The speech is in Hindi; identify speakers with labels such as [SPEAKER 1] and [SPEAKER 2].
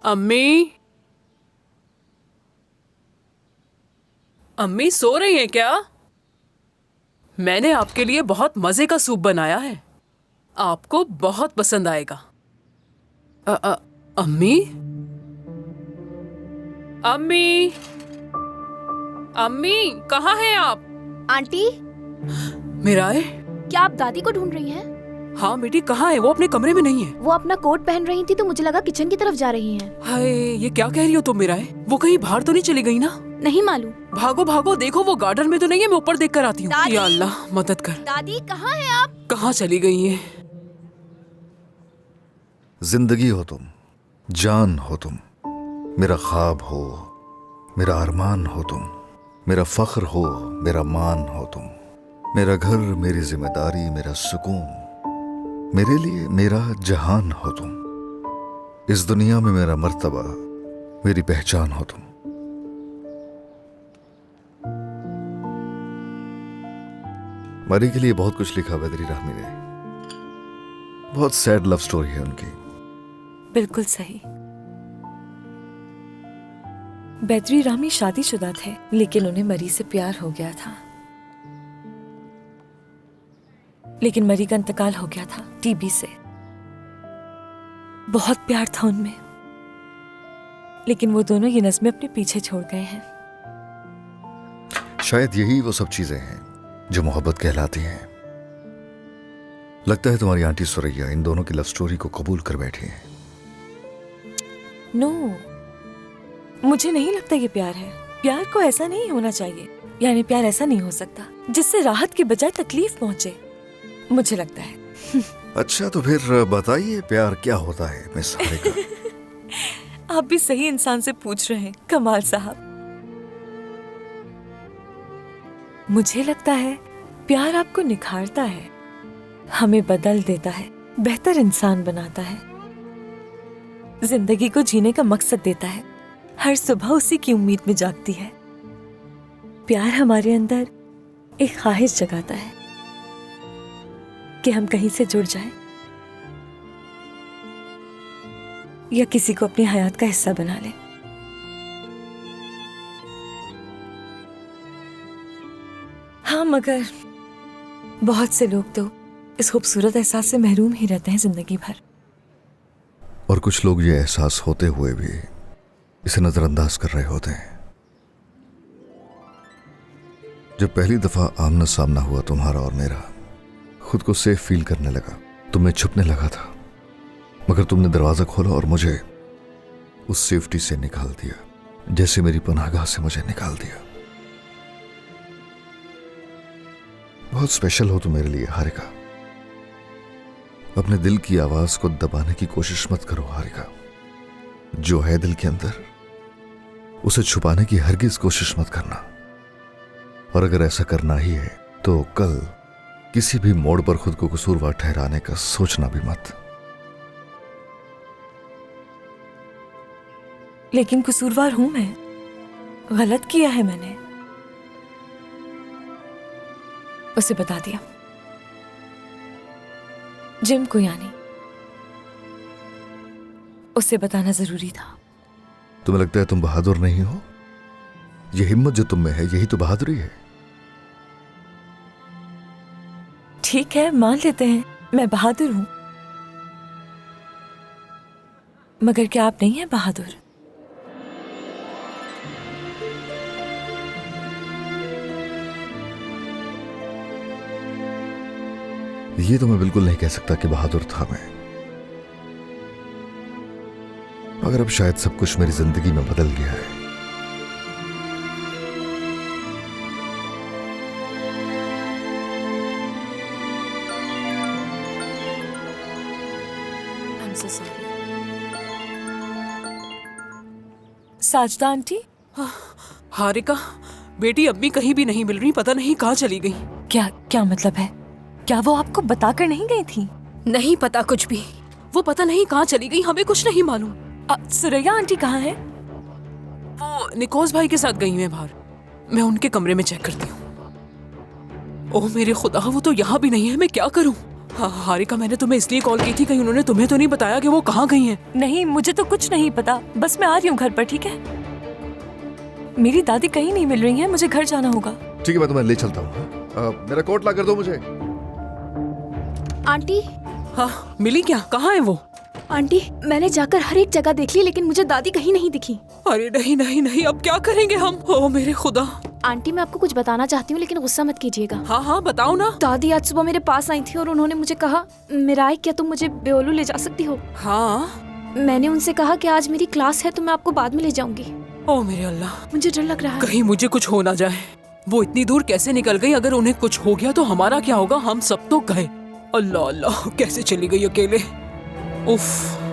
[SPEAKER 1] अम्मी, अम्मी सो रही हैं क्या? मैंने आपके लिए बहुत मजे का सूप बनाया है, आपको बहुत पसंद आएगा। अम्मी, अम्मी, अम्मी कहाँ हैं आप?
[SPEAKER 2] आंटी,
[SPEAKER 1] मीराए।
[SPEAKER 2] क्या आप दादी को ढूंढ रही हैं?
[SPEAKER 1] हाँ बेटी, कहाँ है वो? अपने कमरे में नहीं है।
[SPEAKER 2] वो अपना कोट पहन रही थी तो मुझे लगा किचन की तरफ जा रही हैं।
[SPEAKER 1] हाय, ये क्या कह रही हो तुम मीराए? वो कहीं बाहर तो नहीं चली गई ना?
[SPEAKER 2] नहीं मालूम।
[SPEAKER 1] भागो भागो, देखो वो गार्डन में तो नहीं है। मैं ऊपर देख कर आती हूँ।
[SPEAKER 2] दादी!
[SPEAKER 1] या अल्लाह मदद कर।
[SPEAKER 2] दादी कहाँ हैं आप?
[SPEAKER 1] कहाँ चली गई है?
[SPEAKER 3] जिंदगी हो तुम, जान हो तुम, मेरा ख्वाब हो, मेरा अरमान हो तुम, मेरा फख्र हो, मेरा मान हो तुम, मेरा घर, मेरी जिम्मेदारी, मेरा सुकून, मेरे लिए मेरा जहान हो तुम। इस दुनिया में मेरा मर्तबा, मेरी पहचान हो तुम। मरी के लिए बहुत कुछ लिखा बदरी रामी ने। बहुत सैड लव स्टोरी है उनकी।
[SPEAKER 4] बिल्कुल सही। बैदरी रामी शादीशुदा थे, लेकिन उन्हें मरी से प्यार हो गया था। लेकिन मरी का इंतकाल हो गया था टीबी से। बहुत प्यार था उनमें, लेकिन वो दोनों ये नज़्में अपने पीछे छोड़ गए हैं।
[SPEAKER 3] शायद यही वो सब चीजें हैं जो मोहब्बत कहलाती हैं। लगता है तुम्हारी आंटी सुरैया इन दोनों की लव स्टोरी को कबूल कर बैठी है।
[SPEAKER 4] नो, मुझे नहीं लगता ये प्यार है। प्यार को ऐसा नहीं होना चाहिए, यानी प्यार ऐसा नहीं हो सकता जिससे राहत के बजाय तकलीफ पहुंचे, मुझे लगता है।
[SPEAKER 3] अच्छा तो फिर बताइए प्यार क्या होता है मिस हारिका?
[SPEAKER 4] आप भी सही इंसान से पूछ रहे हैं कमाल साहब। मुझे लगता है प्यार आपको निखारता है, हमें बदल देता है, बेहतर इंसान बनाता है, जिंदगी को जीने का मकसद देता है। हर सुबह उसी की उम्मीद में जागती है। प्यार हमारे अंदर एक ख्वाहिश जगाता है कि हम कहीं से जुड़ जाएं या किसी को अपनी हयात का हिस्सा बना लें। हाँ, मगर बहुत से लोग तो इस खूबसूरत एहसास से महरूम ही रहते हैं जिंदगी भर।
[SPEAKER 3] और कुछ लोग ये एहसास होते हुए भी इसे नजरअंदाज कर रहे होते हैं। जब पहली दफा आमना सामना हुआ तुम्हारा और मेरा, खुद को सेफ फील करने लगा, तुम्हें छुपने लगा था, मगर तुमने दरवाजा खोला और मुझे उस सेफ्टी से निकाल दिया, जैसे मेरी पनाहगाह से मुझे निकाल दिया। बहुत स्पेशल हो तुम मेरे लिए हारिका। अपने दिल की आवाज को दबाने की कोशिश मत करो हारिका। जो है दिल के अंदर, उसे छुपाने की हरगिज कोशिश मत करना। और अगर ऐसा करना ही है तो कल किसी भी मोड़ पर खुद को कसूरवार ठहराने का सोचना भी मत।
[SPEAKER 4] लेकिन कसूरवार हूं मैं, गलत किया है मैंने, उसे बता दिया। जिम को यानी उसे बताना जरूरी था।
[SPEAKER 3] तुम्हें लगता है तुम बहादुर नहीं हो? ये हिम्मत जो तुम में है यही तो बहादुरी है।
[SPEAKER 4] ठीक है, मान लेते हैं मैं बहादुर हूं, मगर क्या आप नहीं हैं बहादुर?
[SPEAKER 3] ये तो मैं बिल्कुल नहीं कह सकता कि बहादुर था मैं, मगर अब शायद सब कुछ मेरी जिंदगी में बदल गया है।
[SPEAKER 4] I'm so sorry. Sajda aunty,
[SPEAKER 1] Harika बेटी, अम्मी कहीं भी नहीं मिल रही, पता नहीं कहाँ चली गई।
[SPEAKER 4] क्या मतलब है? क्या वो आपको बताकर नहीं गई थी?
[SPEAKER 1] नहीं पता कुछ भी, वो पता नहीं कहाँ चली गई, हमें कुछ नहीं मालूम।
[SPEAKER 4] सुरैया आंटी कहाँ है?
[SPEAKER 1] वो निकोज भाई के साथ गई हैं बाहर, मैं उनके कमरे में चेक करती हूँ। ओह मेरे खुदा, वो तो यहाँ भी नहीं है, मैं क्या करूँ? हारिका, मैंने तुम्हें इसलिए कॉल की थी, कहीं उन्होंने तुम्हें तो नहीं बताया कि वो कहाँ गई हैं?
[SPEAKER 4] नहीं, मुझे तो कुछ नहीं पता, बस मैं आ रही हूँ घर पर, ठीक है? मेरी दादी कहीं नहीं मिल रही है, मुझे घर जाना होगा।
[SPEAKER 3] ठीक है, मैं तुम्हें ले चलता हूँ। मेरा कोट ला कर दो मुझे।
[SPEAKER 2] आंटी,
[SPEAKER 1] हाँ, मिली क्या? कहाँ है वो?
[SPEAKER 2] आंटी, मैंने जाकर हर एक जगह देख ली लेकिन मुझे दादी कहीं नहीं दिखी।
[SPEAKER 1] अरे नहीं नहीं नहीं, अब क्या करेंगे हम? ओ मेरे खुदा।
[SPEAKER 2] आंटी, मैं आपको कुछ बताना चाहती हूँ लेकिन गुस्सा मत कीजिएगा।
[SPEAKER 1] हाँ हाँ, बताओ ना।
[SPEAKER 2] दादी आज सुबह मेरे पास आई थी और उन्होंने मुझे कहा, मिराई, क्या तुम मुझे बेओलू ले जा सकती हो?
[SPEAKER 1] हाँ।
[SPEAKER 2] मैंने उनसे कहा कि आज मेरी क्लास है तो मैं आपको बाद में ले जाऊंगी।
[SPEAKER 1] ओ मेरे अल्लाह,
[SPEAKER 2] मुझे डर लग रहा है।
[SPEAKER 1] कहीं मुझे कुछ हो ना जाए। वो इतनी दूर कैसे निकल गई? अगर उन्हें कुछ हो गया तो हमारा क्या होगा? हम सब तो गए। अल्लाह अल्लाह, कैसे चली गई अकेले? उफ।